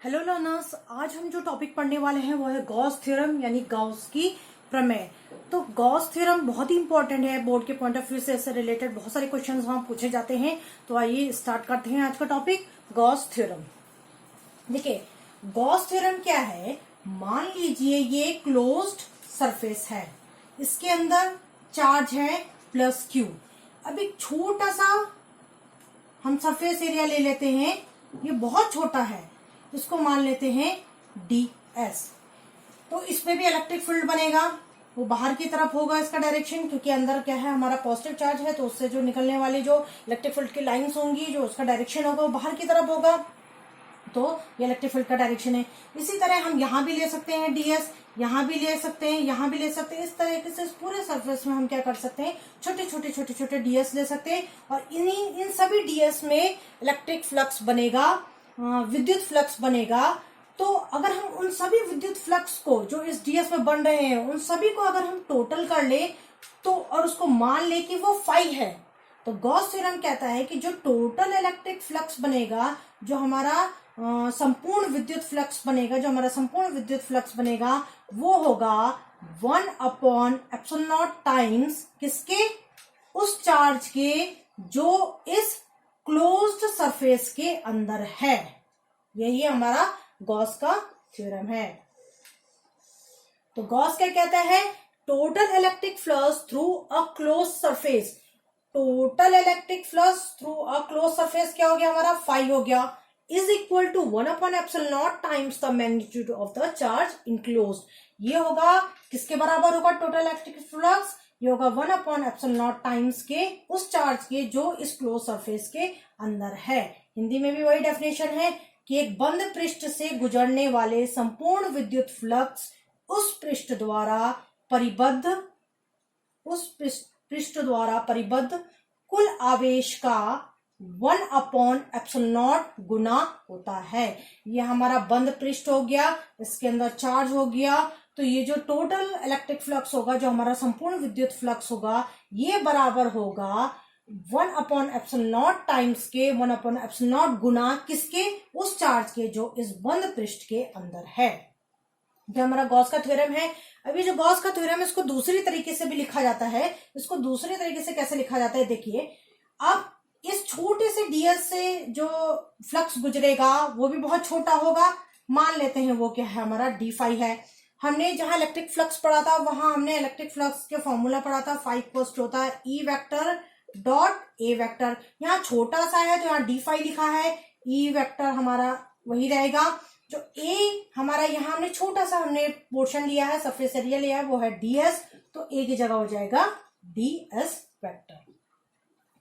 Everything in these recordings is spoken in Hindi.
हेलो लर्नर्स, आज हम जो टॉपिक पढ़ने वाले हैं वो है गॉस थ्योरम यानी गॉस की प्रमेय। तो गॉस थ्योरम बहुत ही इंपॉर्टेंट है, बोर्ड के पॉइंट ऑफ व्यू से इससे रिलेटेड बहुत सारे क्वेश्चंस वहां पूछे जाते हैं। तो आइए स्टार्ट करते हैं आज का टॉपिक गॉस थ्योरम। देखिए, गॉस थ्योरम क्या है। मान लीजिए ये क्लोज्ड सरफेस है, इसके अंदर चार्ज है प्लस क्यू। अब एक छोटा सा हम सरफेस एरिया ले लेते हैं, ये बहुत छोटा है, इसको मान लेते हैं ds। तो इसमें भी इलेक्ट्रिक फील्ड बनेगा, वो बाहर की तरफ होगा इसका डायरेक्शन, क्योंकि अंदर क्या है हमारा पॉजिटिव चार्ज है, तो उससे जो निकलने वाली जो इलेक्ट्रिक फील्ड की लाइंस होंगी, जो उसका डायरेक्शन होगा वो बाहर की तरफ होगा। तो ये इलेक्ट्रिक फील्ड का डायरेक्शन है। इसी तरह हम यहाँ भी ले सकते हैं ds, यहाँ भी ले सकते हैं, यहाँ भी ले सकते हैं। इस तरीके से इस पूरे सरफेस में हम क्या कर सकते हैं, छोटे छोटे ds ले सकते हैं, और इन सभी ds में इलेक्ट्रिक फ्लक्स बनेगा, विद्युत फ्लक्स बनेगा। तो अगर हम उन सभी विद्युत फ्लक्स को जो इस ds में बन रहे हैं, उन सभी को अगर हम टोटल कर ले तो, और उसको मान ले कि वो फाई है, तो गॉस थ्योरम कहता है कि जो टोटल इलेक्ट्रिक फ्लक्स बनेगा, जो हमारा संपूर्ण विद्युत फ्लक्स बनेगा, वो होगा 1/ε0 टाइम्स किसके, उस चार्ज के जो इस क्लोज्ड सरफेस के अंदर है। यही हमारा गॉस का थ्योरम है। तो गॉस क्या कहता है, total electric flux through a close surface. Total electric flux through a close surface क्या हो गया हमारा, फाई हो गया, is equal to 1/ε0 times the magnitude of the charge enclosed. ये होगा किसके बराबर होगा टोटल इलेक्ट्रिक फ्लक्स, ये होगा 1/ε0 टाइम्स के उस चार्ज के जो इस क्लोज सरफेस के अंदर है। हिंदी में भी वही डेफिनेशन है कि एक बंद पृष्ठ से गुजरने वाले संपूर्ण विद्युत फ्लक्स उस पृष्ठ द्वारा परिबद्ध कुल आवेश का 1/ε0 गुना होता है। ये हमारा बंद पृष्ठ हो गया, इसके अंदर चार्ज हो गया, तो ये जो टोटल इलेक्ट्रिक फ्लक्स होगा, जो हमारा संपूर्ण विद्युत फ्लक्स होगा, ये बराबर होगा 1/ε0 टाइम्स के 1/ε0 गुना किसके, उस चार्ज के जो इस बंद पृष्ठ के अंदर है। जो हमारा गॉस का थ्योरम है। अभी जो गॉस का थ्योरम है, इसको दूसरी तरीके से भी लिखा जाता है। इसको दूसरी तरीके से कैसे लिखा जाता है, देखिए, अब इस छोटे से ds से जो फ्लक्स गुजरेगा वो भी बहुत छोटा होगा। मान लेते हैं वो क्या है हमारा d फाई है। हमने जहां इलेक्ट्रिक फ्लक्स पढ़ा था, वहां हमने इलेक्ट्रिक फ्लक्स के फॉर्मूला पढ़ा था, फाई इक्वल्स टू होता है E vector dot A vector. यहाँ छोटा सा है तो यहाँ d फाई लिखा है, E वेक्टर हमारा वही रहेगा। जो A हमारा यहाँ हमने छोटा सा हमने पोर्शन लिया है, सरफेस एरिया लिया है, वो है ds, तो A की जगह हो जाएगा ds वेक्टर।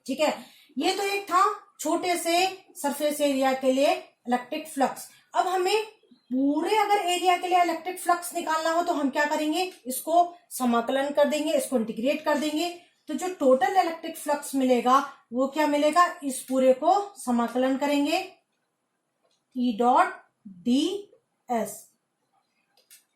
ठीक है, ये तो एक था छोटे से सरफेस एरिया के लिए इलेक्ट्रिक फ्लक्स। अब हमें पूरे अगर एरिया के लिए इलेक्ट्रिक फ्लक्स निकालना हो तो हम क्या करेंगे, इसको समाकलन कर देंगे, इसको इंटीग्रेट कर देंगे। तो जो टोटल इलेक्ट्रिक फ्लक्स मिलेगा वो क्या मिलेगा, इस पूरे को समाकलन करेंगे E डॉट ds,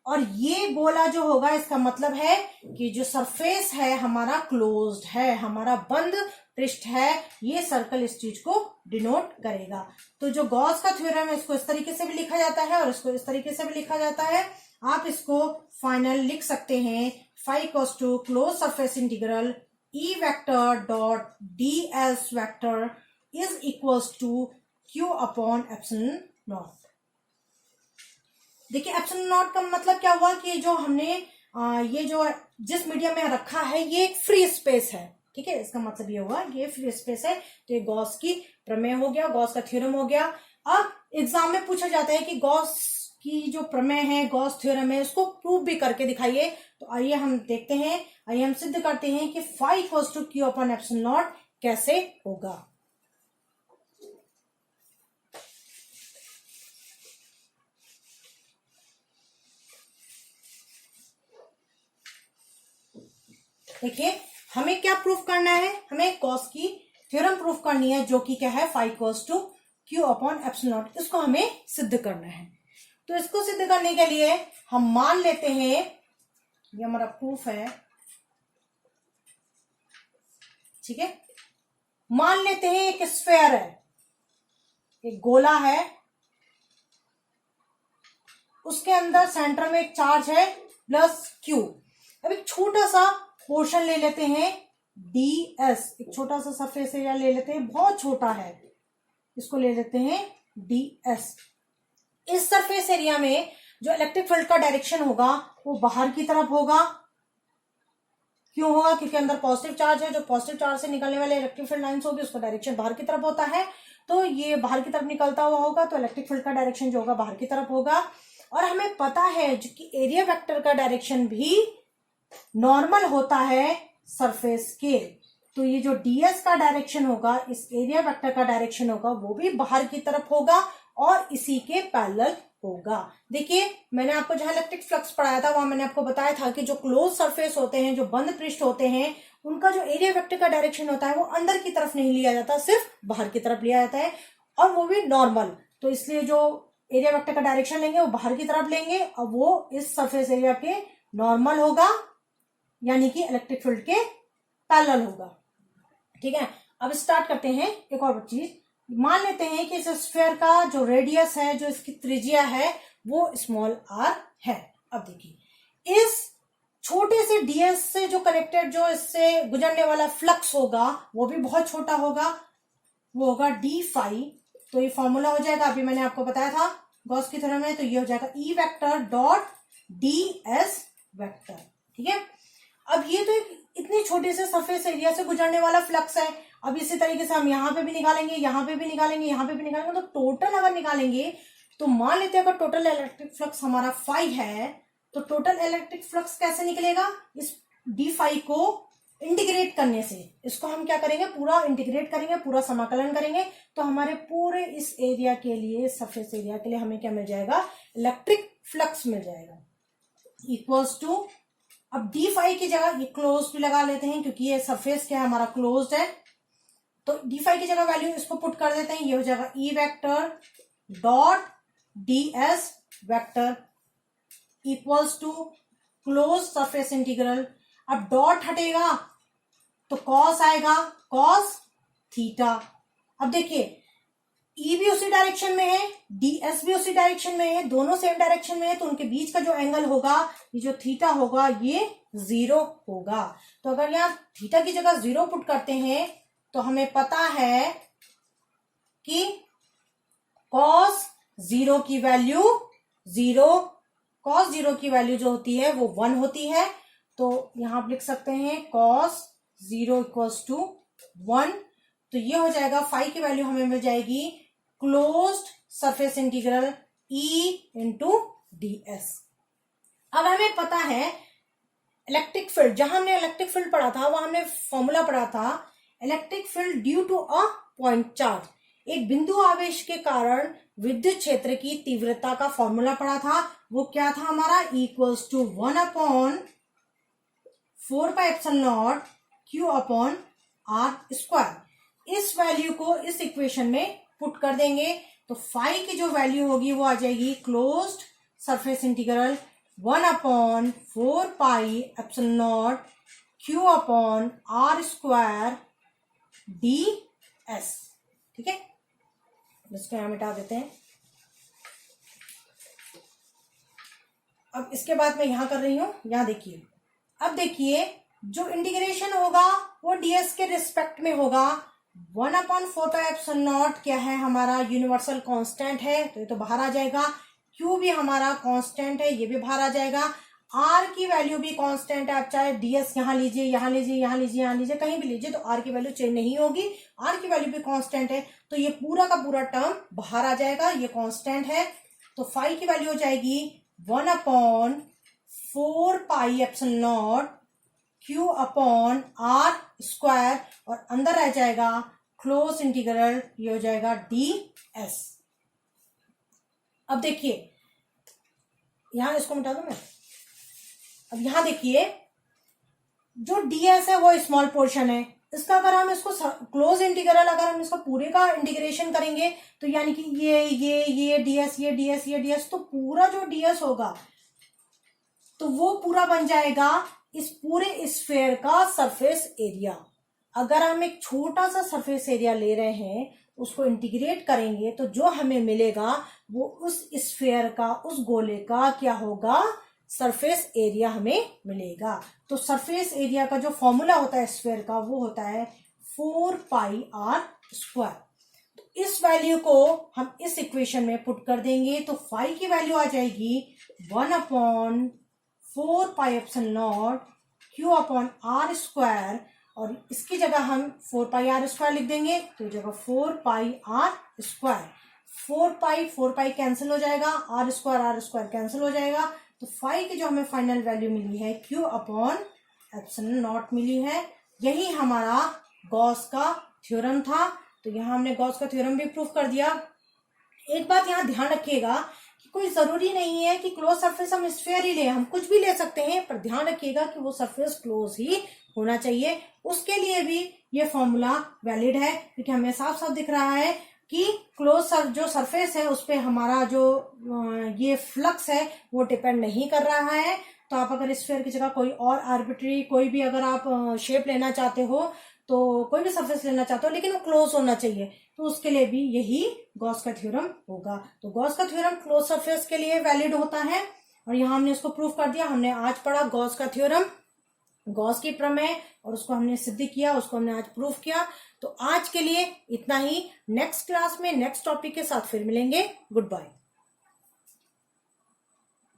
और ये गोला जो होगा इसका मतलब है कि जो सरफेस है हमारा क्लोज्ड है, हमारा बंद पृष्ठ है, ये सर्कल इस चीज को डिनोट करेगा। तो जो गॉस का थ्योरम है, इसको इस तरीके से भी लिखा जाता है और इसको इस तरीके से भी लिखा जाता है। आप इसको फाइनल लिख सकते हैं, phi equals to close surface integral E vector dot ds vector is equals to Q/ε0। देखिए, ε0 का मतलब क्या हुआ कि जो हमने ये जो जिस मीडियम में रखा है ये एक फ्री स्पेस है। ठीक है, इसका मतलब ये हुआ ये फ्री स्पेस है, तो ये गॉस की प्रमेय हो गया, गॉस का थ्योरम हो गया। अब एग्जाम में पूछा जाता है कि गॉस की जो प्रमेय है, गॉस थ्योरम है, उसको प्रूव भी करके दिखाइए। तो आइए हम देखते हैं, आइए हम सिद्ध करते हैं कि फाई इक्वल्स टू Q/ε0 कैसे होगा। देखिए, हमें क्या प्रूफ करना है, हमें गॉस की थ्योरम प्रूफ करनी है, जो कि क्या है फाई इक्वल्स टू Q/ε0। इसको हमें सिद्ध करना है। तो इसको सिद्ध करने के लिए हम मान लेते हैं, ये हमारा प्रूफ है। ठीक है, मान लेते हैं एक स्फेयर है, एक गोला है, उसके अंदर सेंटर में एक चार्ज है प्लस क्यू। अब एक छोटा सा पोर्शन ले लेते हैं ds, एक छोटा सा सरफेस एरिया ले लेते हैं, बहुत छोटा है, इसको ले लेते हैं ds। इस सरफेस एरिया में जो इलेक्ट्रिक फील्ड का डायरेक्शन होगा वो बाहर की तरफ होगा। क्यों होगा? क्योंकि अंदर पॉजिटिव चार्ज है, जो पॉजिटिव चार्ज से निकलने वाले इलेक्ट्रिक फील्ड लाइंस होगी उसका डायरेक्शन बाहर की तरफ होता है, तो ये बाहर की तरफ निकलता हुआ होगा, तो इलेक्ट्रिक फील्ड का डायरेक्शन जो होगा बाहर की तरफ होगा। और हमें पता है जो कि एरिया वेक्टर का डायरेक्शन भी नॉर्मल होता है सरफेस के, तो ये जो ds का डायरेक्शन होगा, इस एरिया वेक्टर का डायरेक्शन होगा, वो भी बाहर की तरफ होगा और इसी के पैरेलल होगा। देखिए मैंने आपको जहां इलेक्ट्रिक फ्लक्स पढ़ाया था वहां मैंने आपको बताया था कि जो क्लोज सरफेस होते हैं, जो बंद पृष्ठ होते हैं, उनका जो एरिया वेक्टर का डायरेक्शन होता है वो अंदर की तरफ नहीं लिया जाता, सिर्फ बाहर की तरफ लिया जाता है, और वो भी नॉर्मल। तो इसलिए जो एरिया वेक्टर का डायरेक्शन लेंगे वो बाहर की तरफ लेंगे और वो इस सरफेस एरिया के नॉर्मल होगा, यानी कि इलेक्ट्रिक फील्ड के पैरेलल होगा। ठीक है, अब स्टार्ट करते हैं एक और चीज। मान लेते हैं कि इस स्फीयर का जो रेडियस है, जो इसकी त्रिज्या है, वो स्मॉल r है। अब देखिए इस छोटे से ds से जो कनेक्टेड, जो इससे गुजरने वाला फ्लक्स होगा वो भी बहुत छोटा होगा, वो होगा d फाई। तो ये फॉर्मूला हो जाएगा, अभी मैंने आपको बताया था गॉस की थ्योरम में, तो ये हो जाएगा E vector dot ds vector. ठीक है, अब ये तो एक इतने छोटे से सरफेस एरिया से गुजरने वाला फ्लक्स है। अब इसी तरीके से हम यहाँ पे भी निकालेंगे, यहाँ पे भी निकालेंगे, यहाँ पे भी निकालेंगे, तो टोटल अगर निकालेंगे तो मान लेते हैं अगर टोटल इलेक्ट्रिक फ्लक्स हमारा फाई है, तो टोटल इलेक्ट्रिक फ्लक्स कैसे निकलेगा? इस डी फाई को इंटीग्रेट करने से। इसको हम क्या करेंगे? पूरा इंटीग्रेट करेंगे, पूरा समाकलन करेंगे, तो हमारे पूरे इस एरिया के लिए, सरफेस एरिया के लिए हमें क्या मिल जाएगा? इलेक्ट्रिक फ्लक्स मिल जाएगा इक्वल्स टू, अब डी फाई की जगह ये क्लोज भी लगा लेते हैं क्योंकि ये सरफेस क्या है हमारा, क्लोज्ड है, तो डी फाई की जगह वैल्यू इसको पुट कर देते हैं, ये हो जाएगा E vector dot ds vector equals to close surface integral. अब डॉट हटेगा तो कॉस आएगा, कॉस थीटा। अब देखिए E भी उसी डायरेक्शन में है, ds भी उसी डायरेक्शन में है, दोनों सेम डायरेक्शन में है, तो उनके बीच का जो एंगल होगा, ये जो थीटा होगा, ये 0 होगा। तो अगर यहाँ थीटा की जगह 0 पुट करते हैं तो हमें पता है कि cos 0 की वैल्यू 0, cos 0 की वैल्यू जो होती है वो 1 होती है। तो यहां आप लिख सकते हैं cos 0 इक्वल्स टू 1। तो ये हो जाएगा, फाई की वैल्यू हमें मिल जाएगी closed surface integral E into ds। अब हमें पता है इलेक्ट्रिक फील्ड, जहां हमने इलेक्ट्रिक फील्ड पढ़ा था वहां हमने फॉर्मूला पढ़ा था electric field due to a point charge, एक बिंदु आवेश के कारण विद्युत क्षेत्र की तीव्रता का फॉर्मूला पढ़ा था। वो क्या था हमारा? Equals to 1 upon 4 pi epsilon naught q upon r square. इस वैल्यू को इस इक्वेशन में पुट कर देंगे तो फाई की जो वैल्यू होगी वो आ जाएगी closed surface integral 1 upon 4 pi epsilon naught q upon r square ds। ठीक है, इसको यहां मिटा देते हैं। अब इसके बाद मैं यहां कर रही हूं, यहां देखिए, अब देखिए जो इंटीग्रेशन होगा वो ds के रिस्पेक्ट में होगा। 1 अपॉन 4 पाई एप्सिलॉन नॉट क्या है हमारा? यूनिवर्सल कांस्टेंट है, तो ये तो बाहर आ जाएगा। q भी हमारा कांस्टेंट है, ये भी बाहर आ जाएगा। r की वैल्यू भी कांस्टेंट है, आप चाहे ds यहाँ लीजिए, यहाँ लीजिए, यहाँ लीजिए, यहाँ लीजिए, कहीं भी लीजिए, तो r की वैल्यू चेंज नहीं होगी, r की वैल्यू भी कांस्टेंट है, तो ये पूरा का पूरा टर्म बाहर आ जाएगा, ये कांस्टेंट है। तो फाई की वैल्यू हो जाएगी 1 upon 4 pi epsilon naught q upon r square, और अंदर रह जाएगा क्लोज इंटीग्रल, ये हो जाएगा ds। अब देखिए यहां इसको मिटा दूं मैं। अब यहां देखिए जो ds है वो स्मॉल पोर्शन है, इसका अगर हम इसको क्लोज इंटीग्रल, अगर हम इसका पूरे का इंटीग्रेशन करेंगे तो यानी कि ये ds, ये ds, ये ds, तो पूरा जो ds होगा तो वो पूरा बन जाएगा इस पूरे स्फीयर का सरफेस एरिया। अगर हम एक छोटा सा सरफेस एरिया ले रहे हैं उसको इंटीग्रेट करेंगे तो जो हमें मिलेगा वो उस स्फीयर का, उस गोले का क्या होगा, सरफेस एरिया हमें मिलेगा। तो सरफेस एरिया का जो फॉर्मूला होता है स्फीयर का वो होता है 4πr²। तो इस वैल्यू को हम इस इक्वेशन में पुट कर देंगे तो फाई की वैल्यू आ जाएगी 1/4πε0 Q/r², और इसकी जगह हम 4πr² लिख देंगे तो जगह 4πr²। 4π कैंसिल हो जाएगा, r² कैंसिल हो जाएगा, तो फाई की जो हमें फाइनल वैल्यू मिली है Q/ε0 मिली है। यही हमारा गॉस का थ्योरम था। तो यहाँ हमने गॉस का थ्योरम भी प्रूफ कर दिया। एक बात यहाँ ध्यान रखिएगा कि कोई जरूरी नहीं है कि क्लोज सरफेस हम स्फीयर ही लें, हम कुछ भी ले सकते हैं, पर ध्यान रखिएगा कि वो सरफेस क्लोज ही होना चाहिए। उसके लिए भी ये फॉर्मूला वैलिड है, क्योंकि हमें साफ साफ दिख रहा है कि क्लोज जो सरफेस है उस पर हमारा जो ये फ्लक्स है वो डिपेंड नहीं कर रहा है। तो आप अगर स्फीयर की जगह कोई और आर्बिट्री कोई भी अगर आप शेप लेना चाहते हो, तो कोई भी सरफेस लेना चाहते हो, लेकिन वो क्लोज होना चाहिए, तो उसके लिए भी यही गॉस का थ्योरम होगा। तो गॉस का थ्योरम क्लोज सरफेस के लिए वैलिड होता है, और यहाँ हमने उसको प्रूफ कर दिया। हमने आज पढ़ा गॉस का थ्योरम, गॉस की प्रमेय, और उसको हमने सिद्ध किया, उसको हमने आज प्रूफ किया। तो आज के लिए इतना ही। नेक्स्ट क्लास में नेक्स्ट टॉपिक के साथ फिर मिलेंगे। Good bye.